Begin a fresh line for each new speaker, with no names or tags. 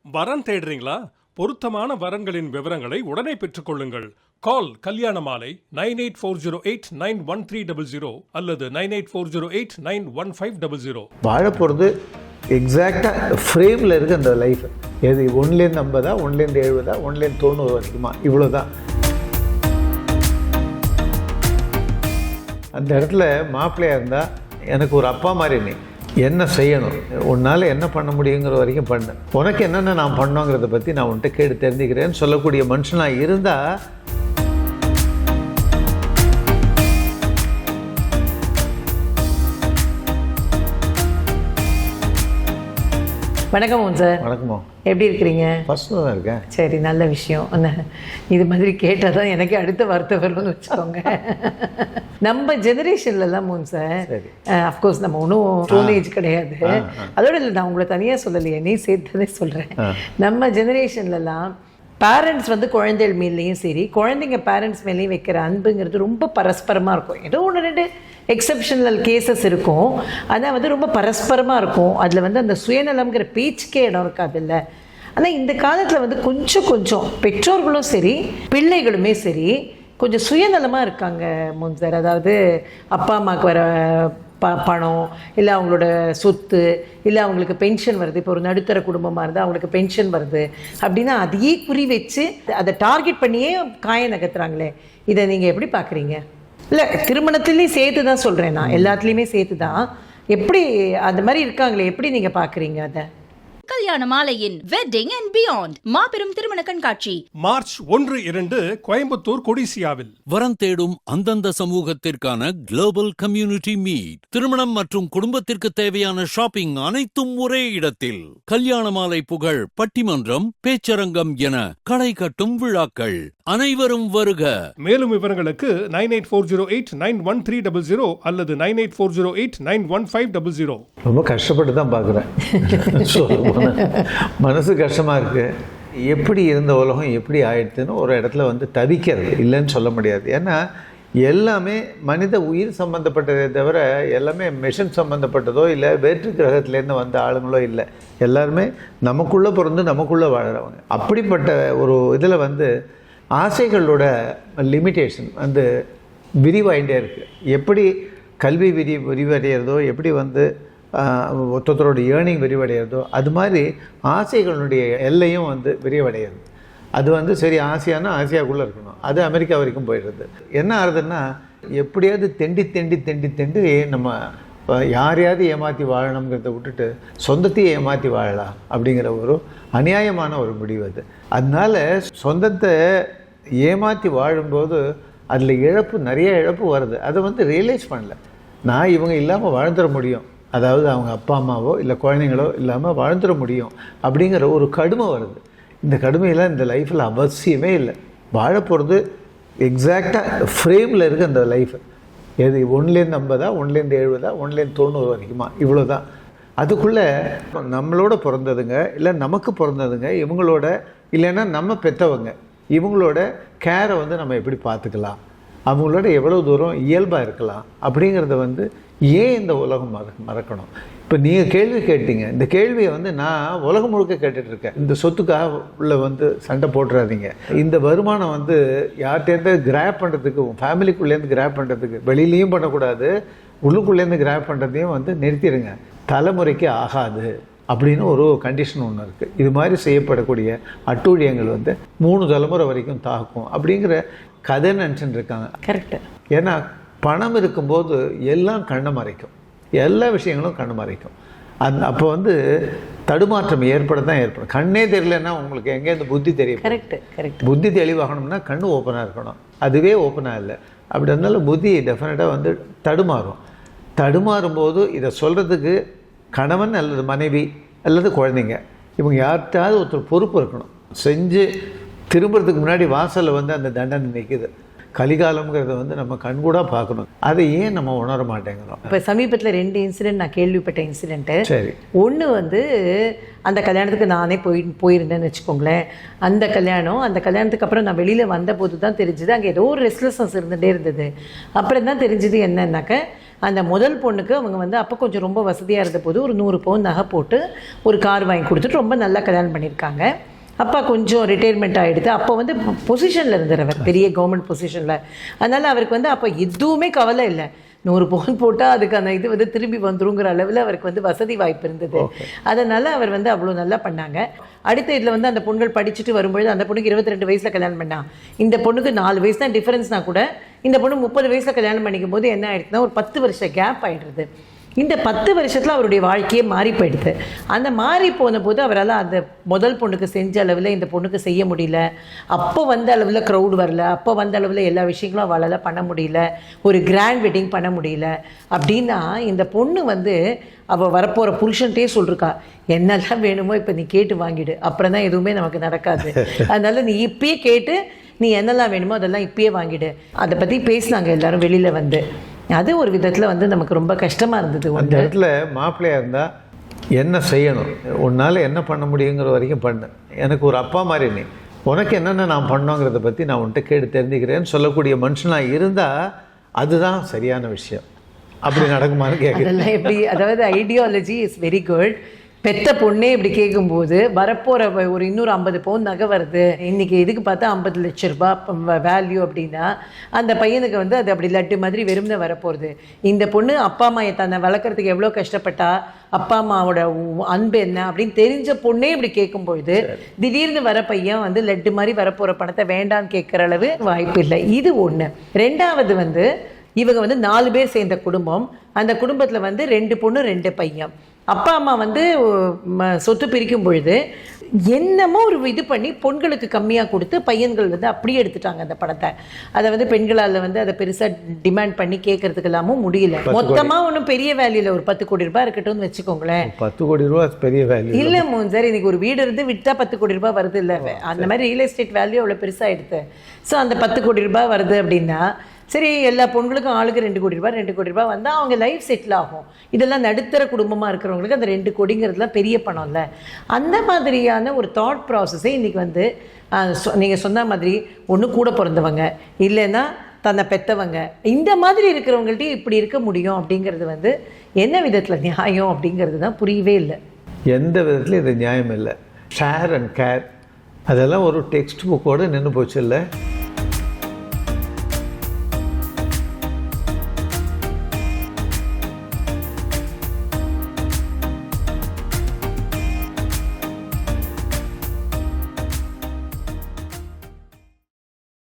வரன் தேடுறீங்களா? பொருத்தமான வரன்களின் விவரங்களை உடனே பெற்றுக்கொள்ளுங்கள். கால் கல்யாண மாலை 9840891300 அல்லது 9840891500.
வாழ போகிறது எக்ஸாக்டாக ஃப்ரேமில் இருக்குது அந்த லைஃப். எது 1லேருந்து 50, 1லேருந்து 70, 1லேருந்து 90 வரைக்குமா, இவ்வளோதான். அந்த இடத்துல மாப்பிள்ளையாக இருந்தால் எனக்கு ஒரு அப்பா மாதிரி நீ என்ன செய்யணும், உன்னால் என்ன பண்ண முடியுங்கிற வரைக்கும் பண்ணு, உனக்கு என்னென்ன நான் பண்ணோங்கிறத பற்றி நான் உன்கிட்ட கேட்டு தெரிஞ்சுக்கிறேன்னு சொல்லக்கூடிய மனுஷனாக இருந்தால்
வணக்கம் சார்.
வணக்கமோ,
எப்படி இருக்கிறீங்க?
ஃபஸ்ட்டு தான் இருக்கேன்.
சரி, நல்ல விஷயம். இது மாதிரி கேட்டால் தான் எனக்கு அடுத்த வார்த்தை வரும்னு வச்சுக்கோங்க. நம்ம ஜெனரேஷன்லலாம் மோன் சார், அஃப்கோர்ஸ் நம்ம ஒன்றும் டோனேஜ் கிடையாது, அதோட இல்லை, நான் உங்களை தனியாக சொல்லலையே, நீ சேர்த்ததே சொல்கிறேன். நம்ம ஜெனரேஷன்லலாம் பேரண்ட்ஸ் குழந்தைகள் மேலேயும் சரி, குழந்தைங்க பேரண்ட்ஸ் மேலேயும் வைக்கிற அன்புங்கிறது ரொம்ப பரஸ்பரமாக இருக்கும். ஏதோ ஒன்று ரெண்டு எக்ஸப்ஷனல் கேசஸ் இருக்கும், ஆனால் ரொம்ப பரஸ்பரமாக இருக்கும். அதில் அந்த சுயநலம்ங்கிற பேச்சுக்கே இடம் இருக்காது இல்லை. ஆனால் இந்த காலத்தில் கொஞ்சம் கொஞ்சம் பெற்றோர்களும் சரி பிள்ளைகளுமே சரி கொஞ்சம் சுயநலமாக இருக்காங்க மோன் சார். அதாவது அப்பா அம்மாவுக்கு வர பணம் இல்லை அவங்களோட சொத்து இல்லை அவங்களுக்கு பென்ஷன் வருது. இப்போ ஒரு நடுத்தர குடும்பமாக இருந்தால் அவங்களுக்கு பென்ஷன் வருது அப்படின்னா அதையே குறி வச்சு அதை டார்கெட் பண்ணியே காய நகர்த்துறாங்களே. இதை நீங்கள் எப்படி பார்க்குறீங்க? இல்லை, திருமணத்துலேயும் சேர்த்து தான் சொல்கிறேன், நான் எல்லாத்துலேயுமே சேர்த்து தான். எப்படி அந்த மாதிரி இருக்காங்களே, எப்படி நீங்கள் பார்க்குறீங்க அதை?
கல்யாண மாலையின் வெட்டிங் அண்ட் பியாண்ட் மாபெரும் திருமண கண்காட்சி
மார்ச் 1-2 கோயம்புத்தூர் கொடிசியாவில்.
வரம் தேடும் அந்தந்த சமூகத்திற்கான குளோபல் கம்யூனிட்டி மீட். திருமணம் மற்றும் குடும்பத்திற்கு தேவையான ஷாப்பிங் அனைத்தும் ஒரே இடத்தில். கல்யாண மாலை புகழ், பட்டிமன்றம், பேச்சரங்கம் என களை கட்டும் விழாக்கள். அனைவரும் வருக.
மேலும் விவரங்களுக்கு 9840891300 அல்லது 9840891500.
ரொம்ப கஷ்டப்பட்டு தான் பார்க்குறேன். மனசு கஷ்டமாக இருக்குது. எப்படி இருந்த உலகம் எப்படி ஆயிடுச்சுன்னு ஒரு இடத்துல தவிக்கிறது இல்லைன்னு சொல்ல முடியாது. ஏன்னா எல்லாமே மனித உயிர் சம்மந்தப்பட்டதே தவிர எல்லாமே மிஷின் சம்மந்தப்பட்டதோ இல்லை வேற்று கிரகத்துலேருந்து வந்த ஆளுங்களோ இல்லை. எல்லாருமே நமக்குள்ளே பிறந்து நமக்குள்ளே வாழறவங்க. அப்படிப்பட்ட ஒரு இதில் ஆசைகளோட லிமிட்டேஷன் விரிவாயிட்டே இருக்குது. எப்படி கல்வி விரிவடைகிறதோ, எப்படி ஒருத்தரோட ஏர்னிங் விரிவடைகிறதோ, அது மாதிரி ஆசைகளுடைய எல்லையும் விரிவடைகிறது. அது சரி, ஆசியானா ஆசியாவுக்குள்ளே இருக்கணும், அது அமெரிக்கா வரைக்கும் போயிடுறது. என்ன ஆகுதுன்னா, எப்படியாவது தெண்டி நம்ம யாரையாவது ஏமாற்றி வாழணுங்கிறத விட்டுட்டு சொந்தத்தையே ஏமாற்றி வாழலாம் அப்படிங்கிற ஒரு அநியாயமான ஒரு முடிவு அது. அதனால சொந்தத்தை ஏமாற்றி வாழும்போது அதில் நிறைய இழப்பு வருது. அதை ரியலைஸ் பண்ணல. நான் இவங்க இல்லாமல் வாழ்ந்துட முடியும், அதாவது அவங்க அப்பா அம்மாவோ இல்லை குழந்தைங்களோ இல்லாமல் வாழ்ந்துட முடியும் அப்படிங்கிற ஒரு கடுமை வருது. இந்த கடுமையெல்லாம் இந்த லைஃப்பில் அவசியமே இல்லை. வாழ போகிறது எக்ஸாக்டாக ஃப்ரேமில் இருக்குது அந்த லைஃப். எது 1லேருந்து 50, 1லேருந்து 70, 1லேருந்து 90 வரைக்குமா, இவ்வளோதான். அதுக்குள்ளே நம்மளோட பிறந்ததுங்க இல்லை நமக்கு பிறந்ததுங்க இவங்களோட, இல்லைன்னா நம்ம பெற்றவங்க இவங்களோட கேரை நம்ம எப்படி பார்த்துக்கலாம், அவங்களோட எவ்வளோ தூரம் இயல்பாக இருக்கலாம் அப்படிங்கிறத ஏன் இந்த உலகம் மறக்கணும்? இப்போ நீங்கள் கேள்வி கேட்டீங்க, இந்த கேள்வியை நான் உலகம் முழுக்க கேட்டுட்ருக்கேன். இந்த சொத்துக்காக உள்ள சண்டை போட்டுறாதீங்க. இந்த வருமானம் யார்கிட்டேருந்து கிராப் பண்ணுறதுக்கு, ஃபேமிலிக்குள்ளேருந்து கிராப் பண்ணுறதுக்கு, வெளியிலையும் பண்ணக்கூடாது, உள்ளுக்குள்ளேருந்து கிராப் பண்ணுறதையும் நிறுத்திடுங்க. தலைமுறைக்கு ஆகாது அப்படின்னு ஒரு கண்டிஷன் ஒன்று இருக்குது. இது மாதிரி செய்யப்படக்கூடிய அட்டூழியங்கள் 3 தலைமுறை வரைக்கும் தாக்கும் அப்படிங்கிற கதை நினச்சின்னு இருக்காங்க.
கரெக்டு.
ஏன்னா பணம் இருக்கும்போது எல்லாம் கண்ணை மறைக்கும், எல்லா விஷயங்களும் கண்ணை மறைக்கும். அப்போ தடுமாற்றம் ஏற்படும். கண்ணே தெரியலன்னா உங்களுக்கு எங்கேருந்து புத்தி தெரியும்?
கரெக்ட்.
புத்தி தெளிவாகணும்னா கண்ணு ஓப்பனாக இருக்கணும். அதுவே ஓப்பனாக இல்லை. அப்படி இருந்தாலும் புத்தி டெஃபினட்டாக தடுமாறும் போது இதை சொல்கிறதுக்கு கணவன் அல்லது மனைவி அல்லது குழந்தைங்க இவங்க யார்கிட்டாவது ஒருத்தர் பொறுப்பு இருக்கணும். செஞ்சு திரும்புறதுக்கு முன்னாடி வாசலில் அந்த தண்டனை நிற்குது. கலிகாலம்ங்கிறத நம்ம கண்கூடாக பார்க்கணும். அதை ஏன் நம்ம உணர மாட்டேங்கிறோம்?
இப்போ சமீபத்தில் 2 இன்சிடென்ட் நான் கேள்விப்பட்ட இன்சிடென்ட்டு.
சரி.
ஒன்று அந்த கல்யாணத்துக்கு நானே போயிருந்தேன்னு வச்சுக்கோங்களேன். அந்த கல்யாணத்துக்கு அப்புறம் நான் வெளியில் வந்தபோது தான் தெரிஞ்சுது அங்கே ஏதோ ஒரு ரெஸ்ட்லெஸ்னஸ் இருந்துகிட்டே இருந்தது. அப்புறம் தான் தெரிஞ்சுது என்னன்னாக்க அந்த முதல் பொண்ணுக்கு அவங்க வந்து அப்போ கொஞ்சம் ரொம்ப வசதியாக இருந்த போது ஒரு 100 பவுன் நகை போட்டு ஒரு கார் வாங்கி கொடுத்துட்டு ரொம்ப நல்லா கல்யாணம் பண்ணியிருக்காங்க. அப்பா கொஞ்சம் ரிட்டையர்மெண்ட் ஆகிடுது. அப்போ வந்து பொசிஷனில் இருந்தார் அவர், பெரிய கவர்மெண்ட் பொசிஷனில். அதனால் அவருக்கு வந்து அப்போ எதுவுமே கவலை இல்லை. 100 பவுன் போட்டால் அதுக்கு அந்த இது வந்து திரும்பி வந்துருங்கிற அளவில் அவருக்கு வந்து வசதி வாய்ப்பு இருந்தது. அதனால் அவர் வந்து அவ்வளோ நல்லா பண்ணாங்க. அடுத்த இதில் வந்து அந்த பொண்ணுகள் படிச்சுட்டு வரும்பொழுது அந்த பொண்ணுக்கு 22 வயசில் கல்யாணம் பண்ணா. இந்த பொண்ணுக்கு 4 வயசு தான் டிஃபரன்ஸ்னா கூட இந்த பொண்ணு 30 வயசில் கல்யாணம் பண்ணிக்கும் போது என்ன ஆயிடுச்சுன்னா ஒரு 10 வருஷ கேப் ஆகிடுறது. இந்த 10 வருஷத்தில் அவருடைய வாழ்க்கையே மாறி போயிடுது. அந்த மாறி போன போது அவரால் அந்த முதல் பொண்ணுக்கு செஞ்ச அளவில் இந்த பொண்ணுக்கு செய்ய முடியல. அப்போ வந்த அளவில் க்ரௌட் வரல, அப்போ வந்த அளவில் எல்லா விஷயங்களும் அவளால் பண்ண முடியல, ஒரு கிராண்ட் வெட்டிங் பண்ண முடியல. அப்படின்னா இந்த பொண்ணு வந்து அவள் வரப்போகிற புருஷன்ட்டே சொல்லிருக்கா, என்னெல்லாம் வேணுமோ இப்போ நீ கேட்டு வாங்கிடு, அப்புறம் தான் எதுவுமே நமக்கு நடக்காது. அதனால் நீ இப்பயே கேட்டு நீ என்னெல்லாம் வேணுமோ அதெல்லாம் இப்பயே வாங்கிடு. அதை பற்றி பேசினாங்க எல்லாரும் வெளியில் வந்து. அது ஒரு விதத்தில் வந்து நமக்கு ரொம்ப கஷ்டமாக இருந்தது.
அந்த இடத்துல மாப்பிள்ளையாக இருந்தால் என்ன செய்யணும், உன்னால் என்ன பண்ண முடியுங்கிற வரைக்கும் பண்ணு, எனக்கு ஒரு அப்பா மாதிரி நீ, உனக்கு என்னென்ன நான் பண்ணோங்கிறத பற்றி நான் உன்கிட்ட கேட்டு தெரிஞ்சுக்கிறேன்னு சொல்லக்கூடிய மனுஷனாக இருந்தால் அதுதான் சரியான விஷயம். அப்படி நடக்குமான்னு கேட்குறேன்.
அதெல்லாம் எப்படி, அதாவது ஐடியாலஜி இஸ் வெரி குட். பெத்த பொண்ணே இப்படி கேட்கும்போது வரப்போகிற ஒரு இன்னொரு 50 பவுன் நகை வருது, இன்றைக்கி இதுக்கு பார்த்தா 50 லட்ச ரூபாய் வேல்யூ அப்படின்னா அந்த பையனுக்கு வந்து அது அப்படி லட்டு மாதிரி வெறும்னு வரப்போகிறது. இந்த பொண்ணு அப்பா அம்மா தன்னை வளர்க்குறதுக்கு எவ்வளோ கஷ்டப்பட்டா, அப்பா அம்மாவோட அன்பு என்ன அப்படின்னு தெரிஞ்ச பொண்ணே இப்படி கேட்கும்பொழுது திடீர்னு வர பையன் வந்து லட்டு மாதிரி வரப்போகிற பணத்தை வேண்டான்னு கேட்குற அளவு வாய்ப்பு இல்லை. இது ஒன்று. ரெண்டாவது வந்து இவங்க வந்து 4 பேர் சேர்ந்த குடும்பம். அந்த குடும்பத்தில் வந்து 2 பொண்ணு 2 பையன். அப்பா அம்மா வந்து சொத்து பிரிக்கும் பொழுது என்னமோ ஒரு இது பண்ணி பொண்களுக்கு கம்மியாக கொடுத்து பையன்கள் வந்து அப்படியே எடுத்துட்டாங்க அந்த பணத்தை. அதை வந்து பெண்களால் வந்து அதை பெருசாக டிமாண்ட் பண்ணி கேட்கறதுக்கு எல்லாமும் முடியல. மொத்தமாக ஒன்றும் பெரிய வேல்யூல ஒரு 10 கோடி ரூபாய் இருக்கட்டும்னு வச்சுக்கோங்களேன்.
10 கோடி ரூபா பெரிய வேல்யூ
இல்லை மோகன் சார், இன்னைக்கு ஒரு வீடு இருந்து விற்றா 10 கோடி ரூபாய் வருது இல்லை, அந்த மாதிரி ரியல் எஸ்டேட் வேல்யூ அவ்வளோ பெருசாகிடுது. ஸோ அந்த 10 கோடி ரூபாய் வருது அப்படின்னா சரி, எல்லா பொண்களுக்கும் ஆளுக்கு 2 கோடி ரூபாய் 2 கோடி ரூபாய் வந்தால் அவங்க லைஃப் செட்டில் ஆகும். இதெல்லாம் நடுத்தர குடும்பமாக இருக்கிறவங்களுக்கு அந்த 2 கோடிங்கிறதுலாம் பெரிய பணம் இல்லை. அந்த மாதிரியான ஒரு தாட் ப்ராசஸை இன்றைக்கி வந்து நீங்கள் சொன்ன மாதிரி ஒன்று கூட பிறந்தவங்க இல்லைன்னா தன்னை பெற்றவங்க இந்த மாதிரி இருக்கிறவங்கள்ட்டையும் இப்படி இருக்க முடியும் அப்படிங்கிறது வந்து என்ன விதத்தில் நியாயம் அப்படிங்கிறது தான் புரியவே இல்லை.
எந்த விதத்தில் இது நியாயம் இல்லை. ஷேர் அண்ட் கேர் அதெல்லாம் ஒரு டெக்ஸ்ட் புக்கோடு நின்று போச்சு இல்லை.